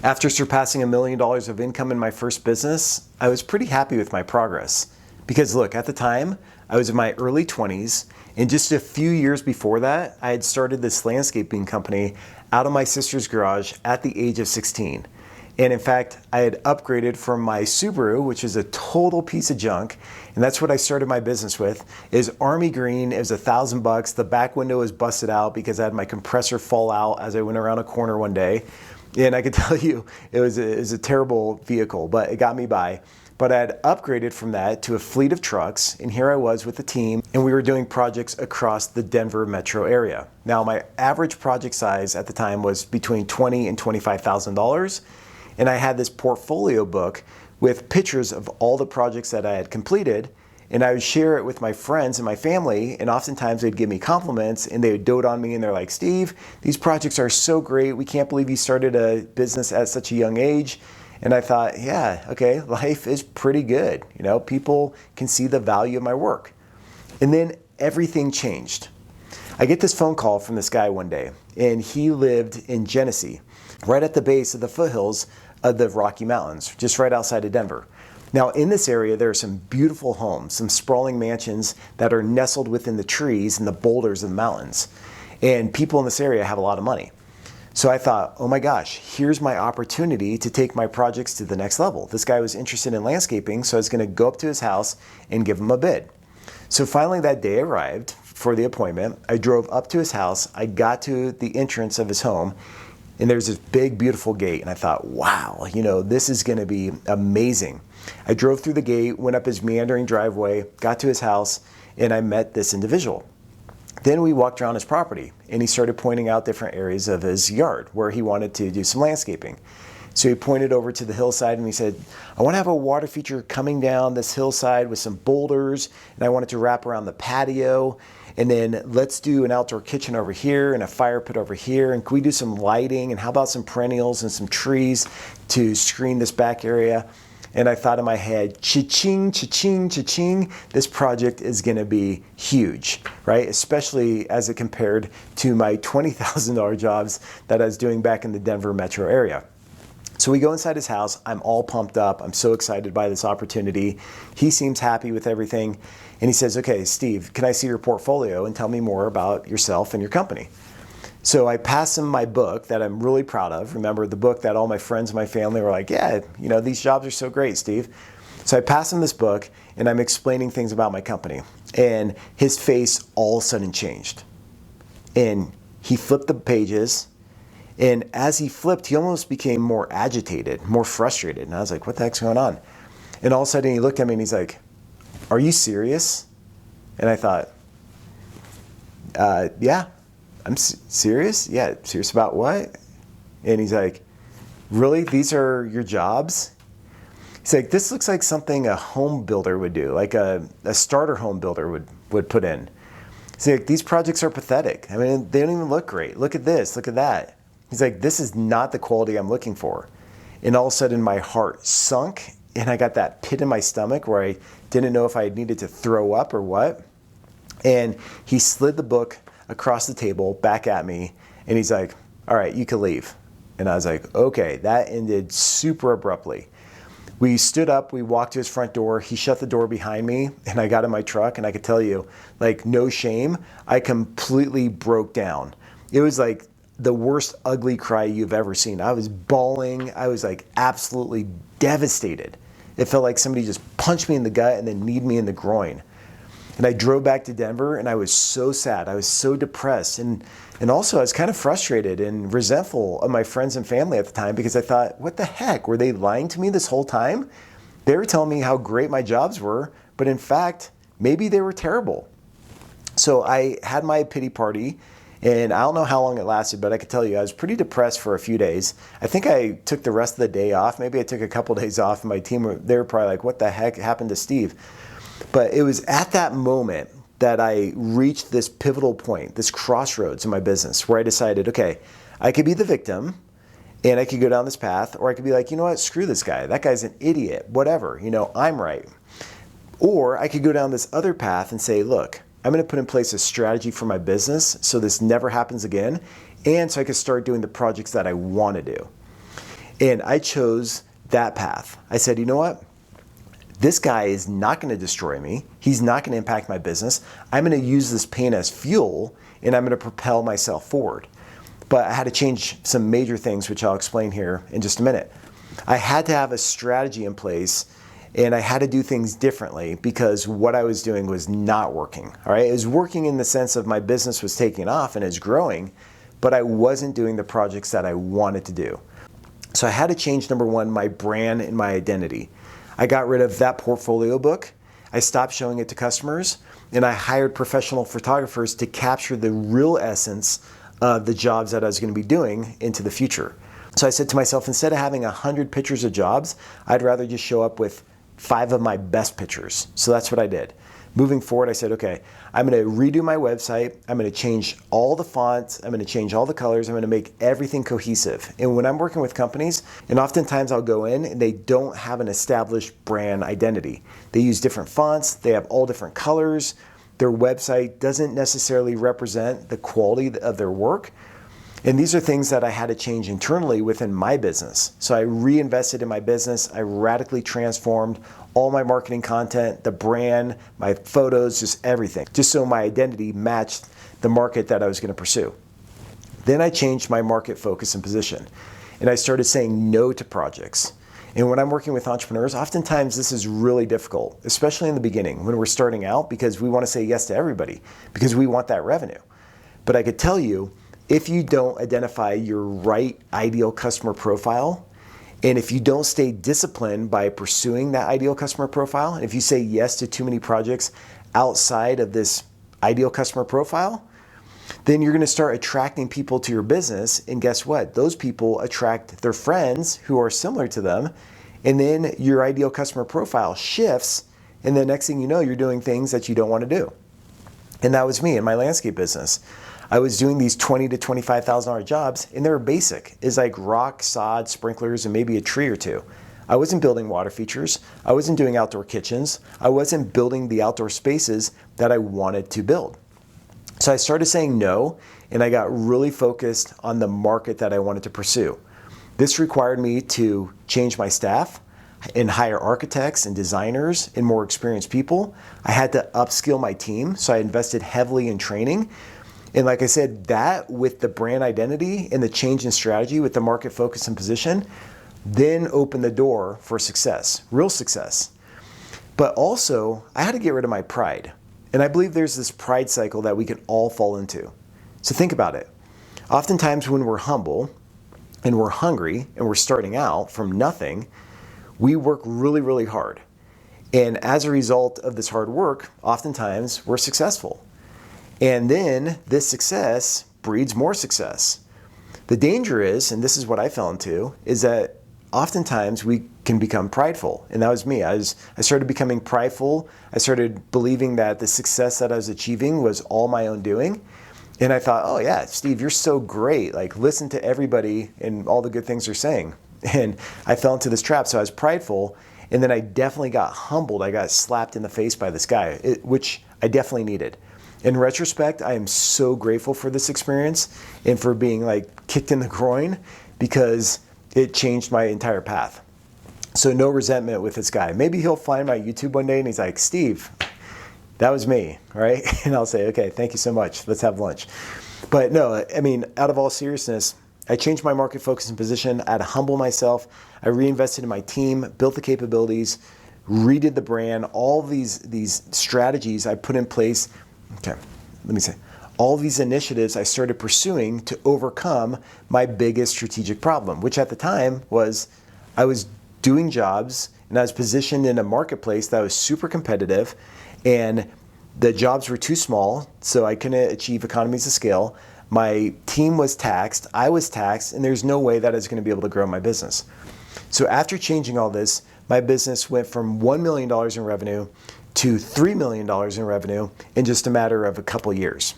After surpassing $1 million of income in my first business, I was pretty happy with my progress. Because look, at the time, I was in my early 20s, and just a few years before that, I had started this landscaping company out of my sister's garage at the age of 16. And in fact, I had upgraded from my Subaru, which is a total piece of junk, and that's what I started my business with, is Army Green. It was $1,000. The back window was busted out because I had my compressor fall out as I went around a corner one day. And I could tell you, it was a terrible vehicle, but it got me by. But I had upgraded from that to a fleet of trucks, and here I was with the team, and we were doing projects across the Denver metro area. Now, my average project size at the time was between $20,000 and $25,000, and I had this portfolio book with pictures of all the projects that I had completed, and I would share it with my friends and my family, and oftentimes they'd give me compliments, and they would dote on me, and they're like, "Steve, these projects are so great. We can't believe you started a business at such a young age." And I thought, yeah, okay, life is pretty good. You know, people can see the value of my work. And then everything changed. I get this phone call from this guy one day, and he lived in Genesee, right at the base of the foothills of the Rocky Mountains, just right outside of Denver. Now, in this area, there are some beautiful homes, some sprawling mansions that are nestled within the trees and the boulders of the mountains. And people in this area have a lot of money. So I thought, oh my gosh, here's my opportunity to take my projects to the next level. This guy was interested in landscaping, so I was going to go up to his house and give him a bid. So finally that day arrived for the appointment. I drove up to his house. I got to the entrance of his home, and there's this big, beautiful gate. And I thought, wow, you know, this is going to be amazing. I drove through the gate, went up his meandering driveway, got to his house, and I met this individual. Then we walked around his property, and he started pointing out different areas of his yard where he wanted to do some landscaping. So he pointed over to the hillside, and he said, "I want to have a water feature coming down this hillside with some boulders, and I want it to wrap around the patio, and then let's do an outdoor kitchen over here and a fire pit over here, and can we do some lighting, and how about some perennials and some trees to screen this back area?" And I thought in my head, cha-ching, cha-ching, cha-ching, this project is going to be huge, right? Especially as it compared to my $20,000 jobs that I was doing back in the Denver metro area. So we go inside his house. I'm all pumped up. I'm so excited by this opportunity. He seems happy with everything. And he says, "Okay, Steve, can I see your portfolio and tell me more about yourself and your company?" So I passed him my book that I'm really proud of. Remember, the book that all my friends and my family were like, "Yeah, you know, these jobs are so great, Steve." So I passed him this book, and I'm explaining things about my company. And his face all of a sudden changed. And he flipped the pages. And as he flipped, he almost became more agitated, more frustrated. And I was like, what the heck's going on? And all of a sudden he looked at me and he's like, "Are you serious?" And I thought, yeah. "I'm serious? Yeah, serious about what?" And he's like, "Really? These are your jobs?" He's like, "This looks like something a home builder would do, like a starter home builder would put in." He's like, "These projects are pathetic. I mean, they don't even look great. Look at this, look at that." He's like, "This is not the quality I'm looking for." And all of a sudden my heart sunk, and I got that pit in my stomach where I didn't know if I needed to throw up or what. And he slid the book across the table back at me, and he's like, "All right, you can leave." And I was like, okay, that ended super abruptly. We stood up, we walked to his front door, he shut the door behind me, and I got in my truck, and I could tell you, like, no shame, I completely broke down. It was like the worst ugly cry you've ever seen. I was bawling. I was like absolutely devastated. It felt like somebody just punched me in the gut and then kneed me in the groin. And I drove back to Denver, and I was so sad. I was so depressed. And also I was kind of frustrated and resentful of my friends and family at the time, because I thought, what the heck? Were they lying to me this whole time? They were telling me how great my jobs were, but in fact, maybe they were terrible. So I had my pity party, and I don't know how long it lasted, but I could tell you I was pretty depressed for a few days. I think I took the rest of the day off. Maybe I took a couple days off, and my team, they were probably like, what the heck happened to Steve? But it was at that moment that I reached this pivotal point, this crossroads in my business, where I decided, okay, I could be the victim and I could go down this path, or I could be like, you know what, screw this guy. That guy's an idiot, whatever, you know, I'm right. Or I could go down this other path and say, look, I'm going to put in place a strategy for my business so this never happens again, and so I can start doing the projects that I want to do. And I chose that path. I said, you know what? This guy is not going to destroy me. He's not going to impact my business. I'm going to use this pain as fuel, and I'm going to propel myself forward. But I had to change some major things, which I'll explain here in just a minute. I had to have a strategy in place, and I had to do things differently because what I was doing was not working. All right, it was working in the sense of my business was taking off and is growing, but I wasn't doing the projects that I wanted to do. So I had to change, number one, my brand and my identity. I got rid of that portfolio book. I stopped showing it to customers, and I hired professional photographers to capture the real essence of the jobs that I was going to be doing into the future. So I said to myself, instead of having 100 pictures of jobs, I'd rather just show up with 5 of my best pictures. So that's what I did. Moving forward, I said, okay, I'm going to redo my website. I'm going to change all the fonts. I'm going to change all the colors. I'm going to make everything cohesive. And when I'm working with companies, and oftentimes I'll go in and they don't have an established brand identity. They use different fonts. They have all different colors. Their website doesn't necessarily represent the quality of their work. And these are things that I had to change internally within my business. So I reinvested in my business. I radically transformed all my marketing content, the brand, my photos, just everything, just so my identity matched the market that I was going to pursue. Then I changed my market focus and position, and I started saying no to projects. And when I'm working with entrepreneurs, oftentimes this is really difficult, especially in the beginning when we're starting out, because we want to say yes to everybody because we want that revenue. But I could tell you, if you don't identify your right ideal customer profile, and if you don't stay disciplined by pursuing that ideal customer profile, and if you say yes to too many projects outside of this ideal customer profile, then you're going to start attracting people to your business. And guess what? Those people attract their friends who are similar to them. And then your ideal customer profile shifts. And the next thing you know, you're doing things that you don't want to do. And that was me in my landscape business. I was doing these $20,000 to $25,000 jobs, and they were basic. It's like rock, sod, sprinklers, and maybe a tree or two. I wasn't building water features. I wasn't doing outdoor kitchens. I wasn't building the outdoor spaces that I wanted to build. So I started saying no, and I got really focused on the market that I wanted to pursue. This required me to change my staff and hire architects and designers and more experienced people. I had to upskill my team, so I invested heavily in training. And like I said, that with the brand identity and the change in strategy with the market focus and position, then opened the door for success, real success. But also, I had to get rid of my pride. And I believe there's this pride cycle that we can all fall into. So think about it. Oftentimes when we're humble and we're hungry and we're starting out from nothing, we work really, really hard. And as a result of this hard work, oftentimes we're successful. And then this success breeds more success. The danger is, and this is what I fell into, is that oftentimes we can become prideful. And that was me. I started becoming prideful. I started believing that the success that I was achieving was all my own doing. And I thought, oh yeah, Steve, you're so great. Like, listen to everybody and all the good things they're saying. And I fell into this trap. So I was prideful. And then I definitely got humbled. I got slapped in the face by this guy, which I definitely needed. In retrospect, I am so grateful for this experience and for being like kicked in the groin, because it changed my entire path. So no resentment with this guy. Maybe he'll find my YouTube one day and he's like, Steve, that was me, right? And I'll say, okay, thank you so much. Let's have lunch. But no, I mean, out of all seriousness, I changed my market focus and position. I had to humble myself. I reinvested in my team, built the capabilities, redid the brand. All these strategies I put in place. Okay, let me say, all these initiatives I started pursuing to overcome my biggest strategic problem, which at the time was I was doing jobs and I was positioned in a marketplace that was super competitive, and the jobs were too small, so I couldn't achieve economies of scale. My team was taxed, I was taxed, and there's no way that I was going to be able to grow my business. So after changing all this, my business went from $1 million in revenue to $3 million in revenue in just a matter of a couple years.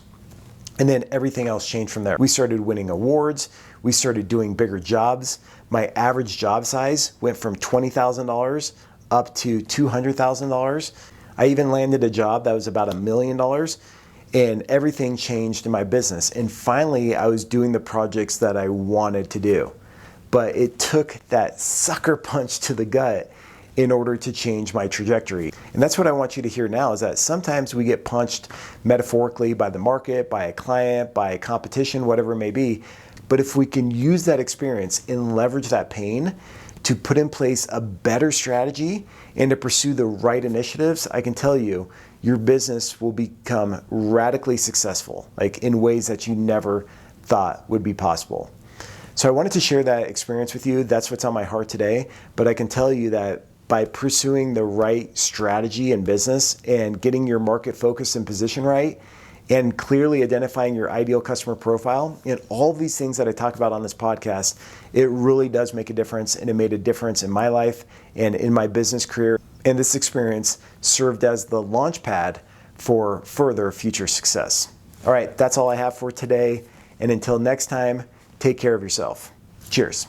And then everything else changed from there. We started winning awards. We started doing bigger jobs. My average job size went from $20,000 up to $200,000. I even landed a job that was about $1 million, and everything changed in my business. And finally, I was doing the projects that I wanted to do. but it took that sucker punch to the gut in order to change my trajectory. And that's what I want you to hear now, is that sometimes we get punched metaphorically by the market, by a client, by competition, whatever it may be. But if we can use that experience and leverage that pain to put in place a better strategy and to pursue the right initiatives, I can tell you, your business will become radically successful, like in ways that you never thought would be possible. So I wanted to share that experience with you. That's what's on my heart today. But I can tell you that by pursuing the right strategy in business and getting your market focus and position right, and clearly identifying your ideal customer profile, and all these things that I talk about on this podcast, it really does make a difference, and it made a difference in my life and in my business career. And this experience served as the launch pad for further future success. All right, that's all I have for today. And until next time, take care of yourself. Cheers.